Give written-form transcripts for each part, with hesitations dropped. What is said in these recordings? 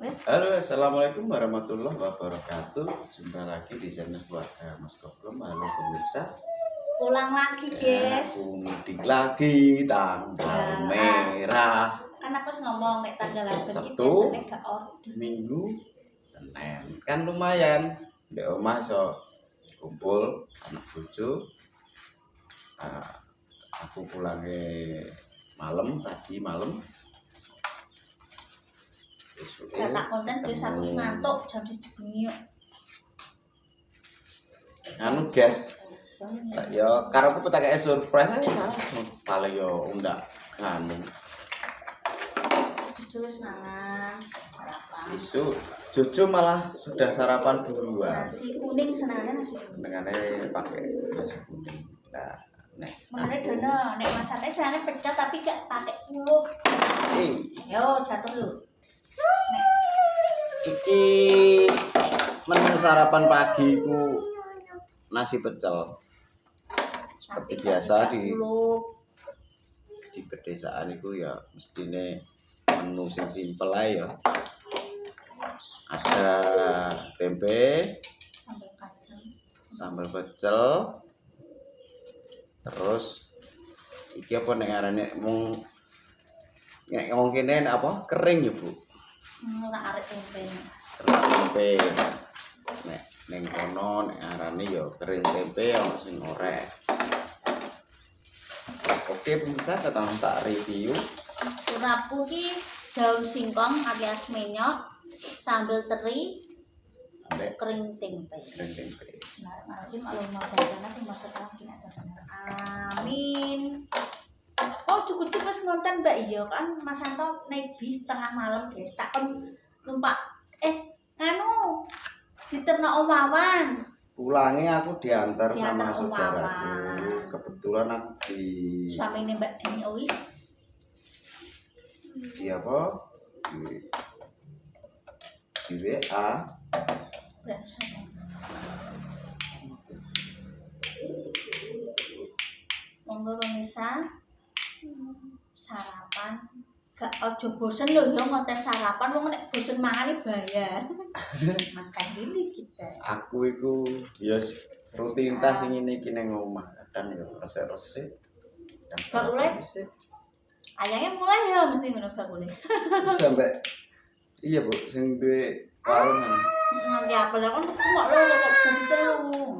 Halo, assalamualaikum warahmatullahi wabarakatuh. Jumpa lagi di channel keluarga Mas Koblom. Halo pemirsa. Pulang lagi, guys. Aku mudik lagi tanggal merah. Kan aku ngomong nek tanggal Sabtu, gak order. Minggu, Senin. Kan lumayan. Di omah so kumpul anak cucu. Aku pulangnya tadi malam. Tak konten guys, aku ngantuk jam 7 bengi. Anu guys, ya karo aku petak kayak surprise aja. Paling yo undak anu. Terus mangan. Cucu malah sudah sarapan duluan. Nasi kuning senangnya nasi kuning. Dengannya pakai nasi kuning. Nah, mengenai dono, nek masaknya senangnya pecah tapi gak pakai kuluk. Yo jatuh lu. Iki menu sarapan pagiku nasi pecel. Seperti biasa di pedesaan itu ya mestine menu sing simpel ae ya. Ada tempe, sambal pecel, terus iki apa nek arane mung nek ngomong kene apa kering ya Bu. Ora arek tempe. Tempe. Nek ning kono nek arane ya kering tempe ono sing orek. Oke, pemirsa, tak review. Urapku ki daun singkong alias menyok, sambal teri, kering tempe. Bismillahirrahmanirrahim. Allahumma barik lana. Amin. Oh cukup wis ngonten Mbak iya kan Mas Santo naik bis tengah malam guys. Tak numpak anu diternak Omawan. Pulangnya aku diantar sama saudaraku. Kebetulan aku di suaminya Mbak Dini Ois. Di apa? Di WA. Monggo pemirsa sarapan gak ojo bosen lho ya ngonten sarapan wong nek bosen mangane bayar. Makan dulu kita. Aku iku ya rutinitas sing ngene iki ning omah kadang ya resik-resik. Bakule. Ayangnya mulai ya mesti ngono bakule. Sampai iya Bu sing duwe warung. Nanti apa lah kan kok lho kok dadi telu.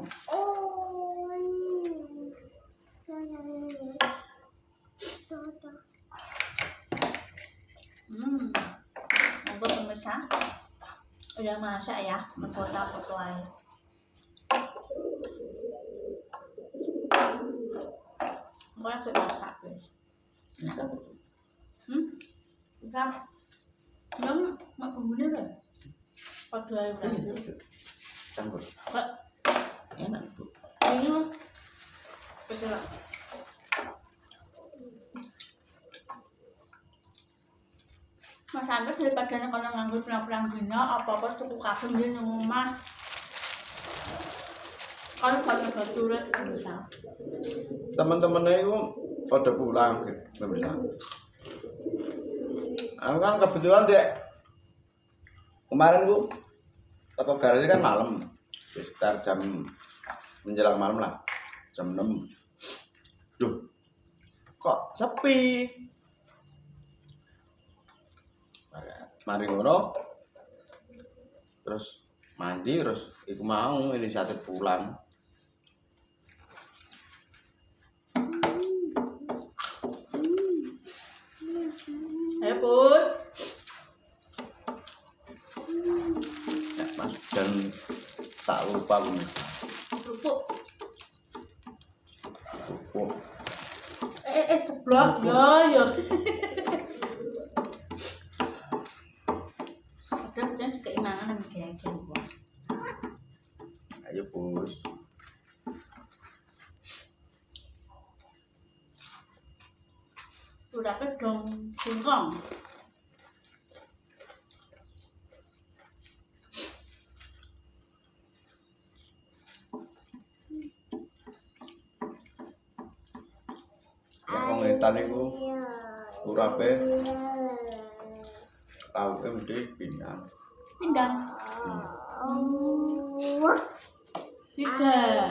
Monggo pemirsa. Udah masak ya, foto aja. Boleh masak guys. Kan, mak bumbunya deh. Padu air berhasil. Campur. Enak Bu. Ini betul. Mas Agus daripada kono nganggur pulang-pulang dina apa-apa cukup kabeh nggih nang omah. Kalau gak turut bisa. Teman-temannya itu pada pulang gitu bisa. Aku kan kebetulan dek kemarin gua toko garasi kan malam, sekitar jam menjelang malam lah, jam 6. Duh, kok sepi? Mari ngono, terus mandi, terus iku mau inisiatif pulang. Put. Mas dan tak lupa pemirsa. Lupuk. Lupuk. Ceblok ya. Ada keimangan kayak gitu. Ayo Bos. Udah kedong singkong. Wong etan iku urape mesti pindang. Pindang. Tidak.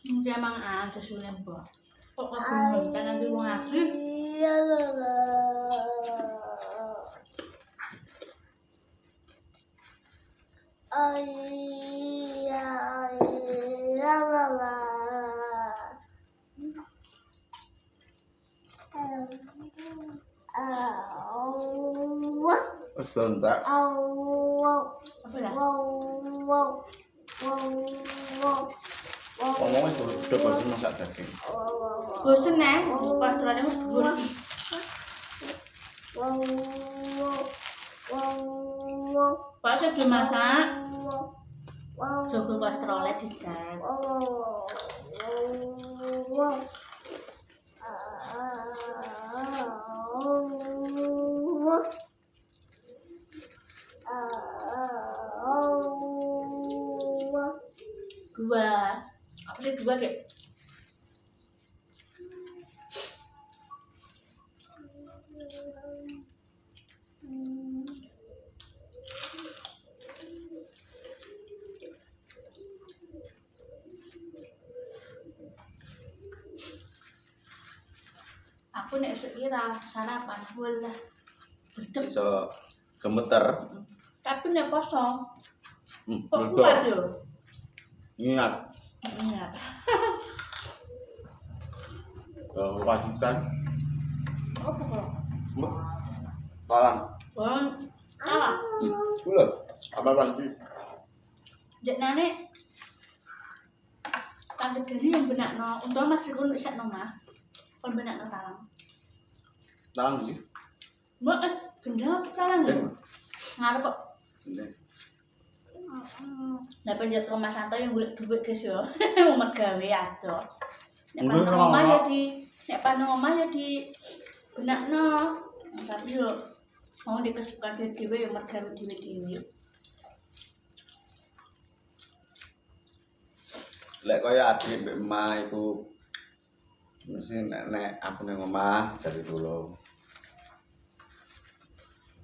Ini emang ada sulit kok. Kok kabur kan nanti mau ngaji? Sebentar. Apa ya? Ngomongnya udah bosan masak daging. Bosen nih, kolesterolnya mas dhuwur. Pak saya belum masak. Jaga kolesterolnya dicek. Dua. Apa sih dua dek? Aku nek sekira sarapan bola. Bedek. Bisa gemeter. Tapi nek kosong. Kok Betul. kuat yo? Ingat, Ingat. kewajiban. Apa kok? Talang. Bon, salah. Gula. Apa lagi? Jek nane. Tante Deli yang benakno, untung Mas Rikun isek nomah. Kon benakno talang. Talang iki. Mbak gendang apa talang lho? Ngarep kok. Lah penjat Mas Santo yang golek dhuwit guys yo. Umet gawe ado. Nek panang omah ya di benakno. Tapi yo mau dikesukaan dhewe yo mergawe dhewe-dhewe. Lek kaya adik mbek emak iku mesti nek aku nang omah jadi tulung.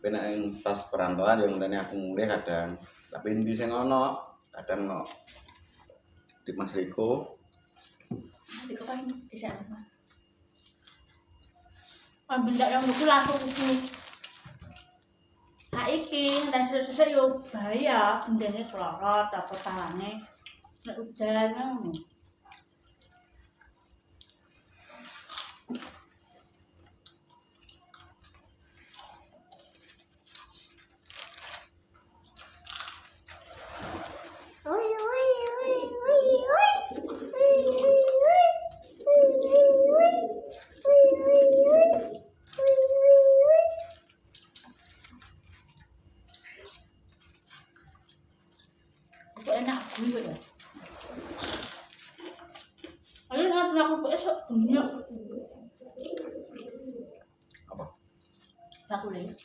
Penak ing pas perantauan yang ngenteni aku mulih kadang. Tapi endi sing ono kadang no di Mas Riko. Di kepas bisa apa? Kan benda yang lucu langsung kudu. Saiki dan sesuk yo bahaya bendane kelorot apa talange. Nek udan ngono. Kok enak gue ya. Ayo ngatur aku besok banyak. Apa? Aku le.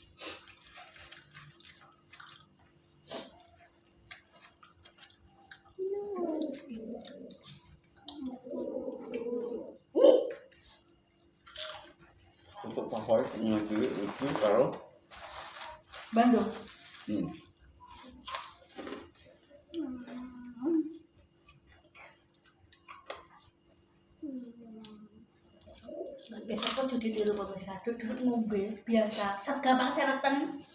Untuk favorit nyendiri itu kalau Bandung. Biasa kok jadi tiru pemirsa, duduk ngombe biasa, segampang sereten.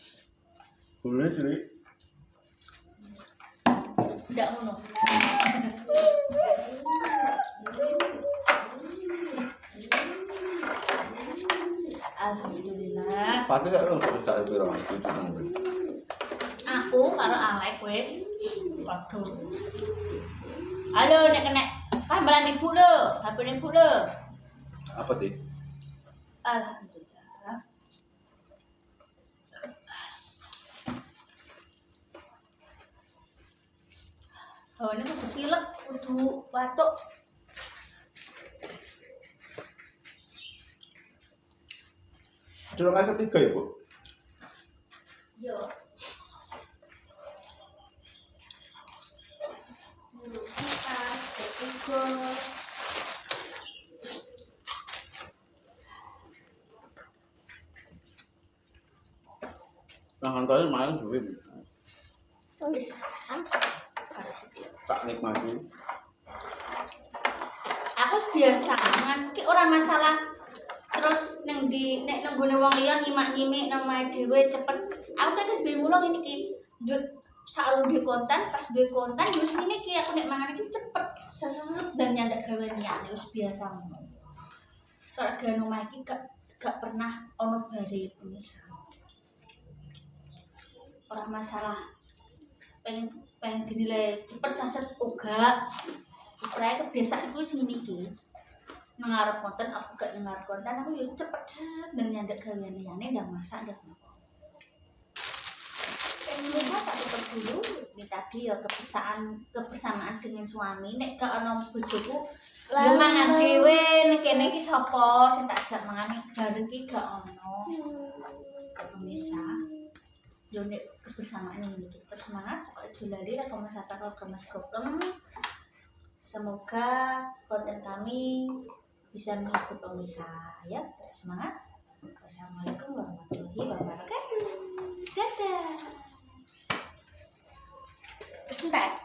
boleh sih. Ndak ngono. Alhamdulillah. Pasti tak lu tak piro cucu ngombe. Aku karo Alek wis. Waduh. Halo nek kena kameran ibu lho, HP ibu lho. Apa sih? Alhamdulillah. Oh, ini kudu pilek, kudu batuk. Curang ketiga ya, Bu? Yo. Mantannya main duit. Wis. Tak nikmati. Aku biasa mangan ki ora masalah terus nek nenggone wong liya nyimak-nyimik nang omahe dhewe cepet. Aku kan ben mulo ngene iki. Saurung duwe konten, pas duwe konten wis ngene iki aku nek mangan iki cepet seset dan nyandak gawe liyane wis biasa ngono. Soale gawe omah iki gak pernah ono bare pemirsa. Ora masalah pengen dinilai cepet saset uga. Saya kebiasaan gue sini ki ngarep konten aku gak ngarep konten aku yo cepet dan nyandak gawean liyane ndak masak ndak apa. Pengen tak tutup dulu ini tadi ya kebersamaan dengan suami nek gak ono bojoku yo mangan dhewe nek kene iki sapa sing tak ajak mangan bareng ki gak ono. Pemirsa yo nek kebersamaan ini kita semangat kok julali lah Mas Hatta ke Mas Goplem. Semoga konten kami bisa menghibur pemirsa ya. Semangat. Wassalamualaikum warahmatullahi wabarakatuh. Dadah. Sebentar.